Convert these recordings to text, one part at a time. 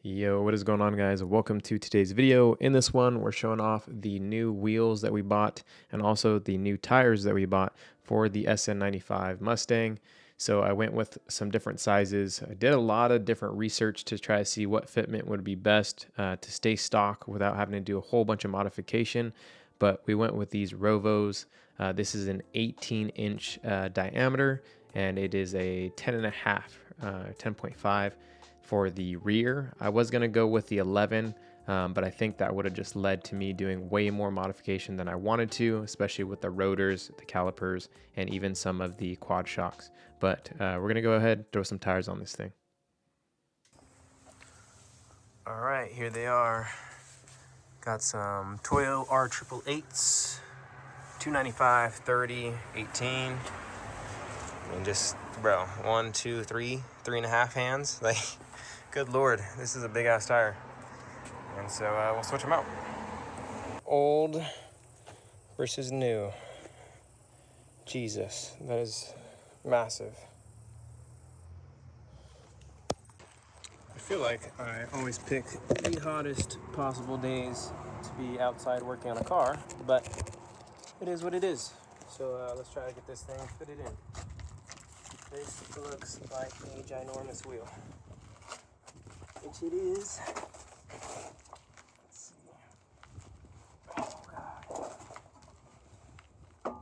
Yo, what is going on, guys? Welcome to today's video. In this one, we're showing off the new wheels that we bought and also the new tires that we bought for the SN95 Mustang. So I went with some different sizes. I did a lot of different research to try to see what fitment would be best to stay stock without having to do a whole bunch of modification. But we went with these Rovos. This is an 18-inch diameter, and it is a 10.5 for the rear. I was going to go with the 11, but I think that would have just led to me doing way more modification than I wanted to, especially with the rotors, the calipers, and even some of the quad shocks. But we're going to go ahead and throw some tires on this thing. All right, here they are. Got some Toyo R888s, 295, 30, 18. I mean, just, bro, 1, 2, 3, 3.5 hands. Like, good Lord, this is a big ass tire. And so we'll switch them out. Old versus new. Jesus, that is massive. I feel like I always pick the hottest possible days to be outside working on a car, but it is what it is. So let's try to get this thing fitted in. This looks like a ginormous wheel, which it is. Let's see. Oh God.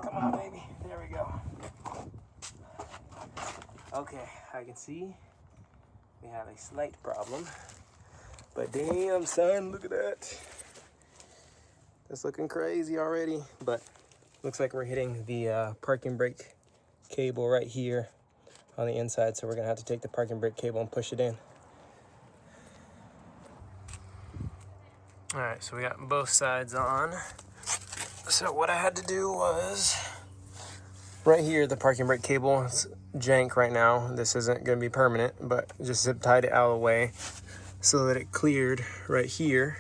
Come on, baby. There we go. Okay, I can see we have a slight problem, but damn, son, look at that. That's looking crazy already, but looks like we're hitting the parking brake cable right here on the inside, so we're gonna have to take the parking brake cable and push it in. All right, so we got both sides on. So what I had to do was, right here, the parking brake cable is jank right now. This isn't gonna be permanent, but just zip tied it out of the way so that it cleared right here.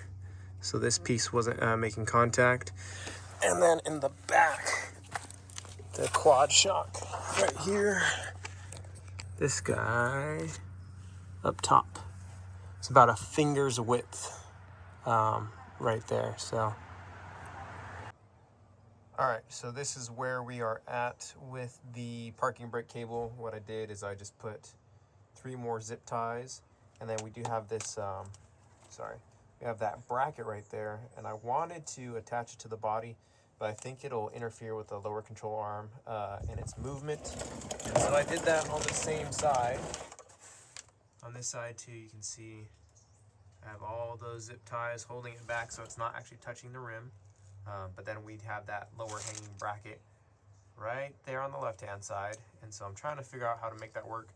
So this piece wasn't making contact. And then in the back, the quad shock right here. This guy up top. It's about a finger's width right there, so. All right, so this is where we are at with the parking brake cable. What I did is I just put 3 more zip ties, and then we do have this, we have that bracket right there, and I wanted to attach it to the body, but I think it'll interfere with the lower control arm and its movement. And so I did that on the same side. On this side too, you can see I have all those zip ties holding it back so it's not actually touching the rim. But then we'd have that lower hanging bracket right there on the left-hand side. And so I'm trying to figure out how to make that work.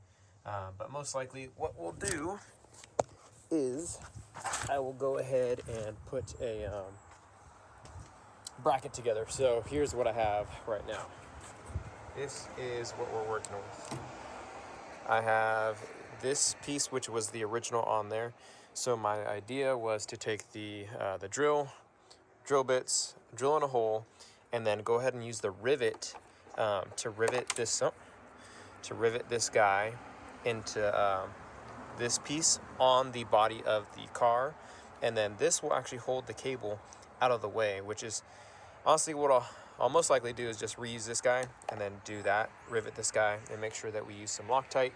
But most likely what we'll do is I will go ahead and put a bracket together. So here's what I have right now. This is what we're working with. I have this piece, which was the original on there. So my idea was to take the drill bits, drill in a hole, and then go ahead and use the rivet to rivet this guy into this piece on the body of the car, and then this will actually hold the cable out of the way, which is honestly what I'll most likely do is just reuse this guy and then do that, rivet this guy, and make sure that we use some Loctite.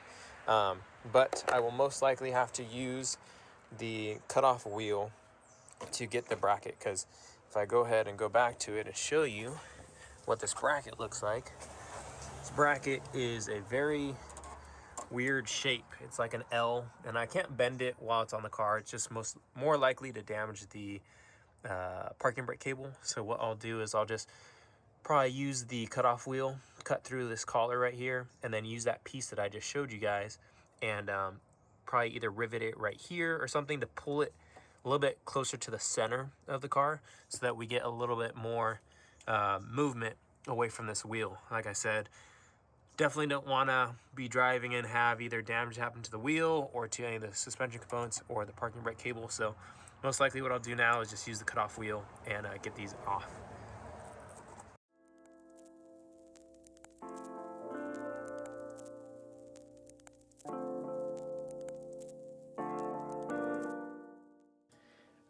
But I will most likely have to use the cutoff wheel to get the bracket, because if I go ahead and go back to it and show you what this bracket looks like, this bracket is a very weird shape. It's like an L, and I can't bend it while it's on the car. It's just more likely to damage the parking brake cable. So what I'll do is I'll just probably use the cutoff wheel, cut through this collar right here, and then use that piece that I just showed you guys, and probably either rivet it right here or something to pull it a little bit closer to the center of the car so that we get a little bit more movement away from this wheel. Like I said, definitely don't want to be driving and have either damage happen to the wheel or to any of the suspension components or the parking brake cable. So most likely what I'll do now is just use the cutoff wheel and get these off.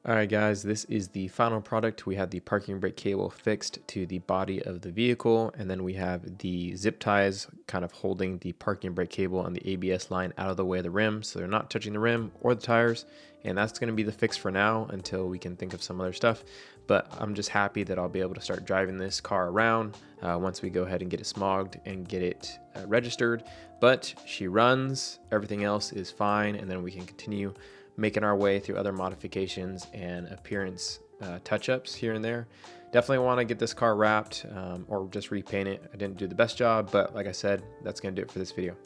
All right, guys, this is the final product. We had the parking brake cable fixed to the body of the vehicle, and then we have the zip ties kind of holding the parking brake cable and the ABS line out of the way of the rim, so they're not touching the rim or the tires. And that's going to be the fix for now until we can think of some other stuff. But I'm just happy that I'll be able to start driving this car around once we go ahead and get it smogged and get it registered. But she runs, everything else is fine, and then we can continue making our way through other modifications and appearance touch-ups here and there. Definitely want to get this car wrapped or just repaint it. I didn't do the best job, but like I said, that's going to do it for this video.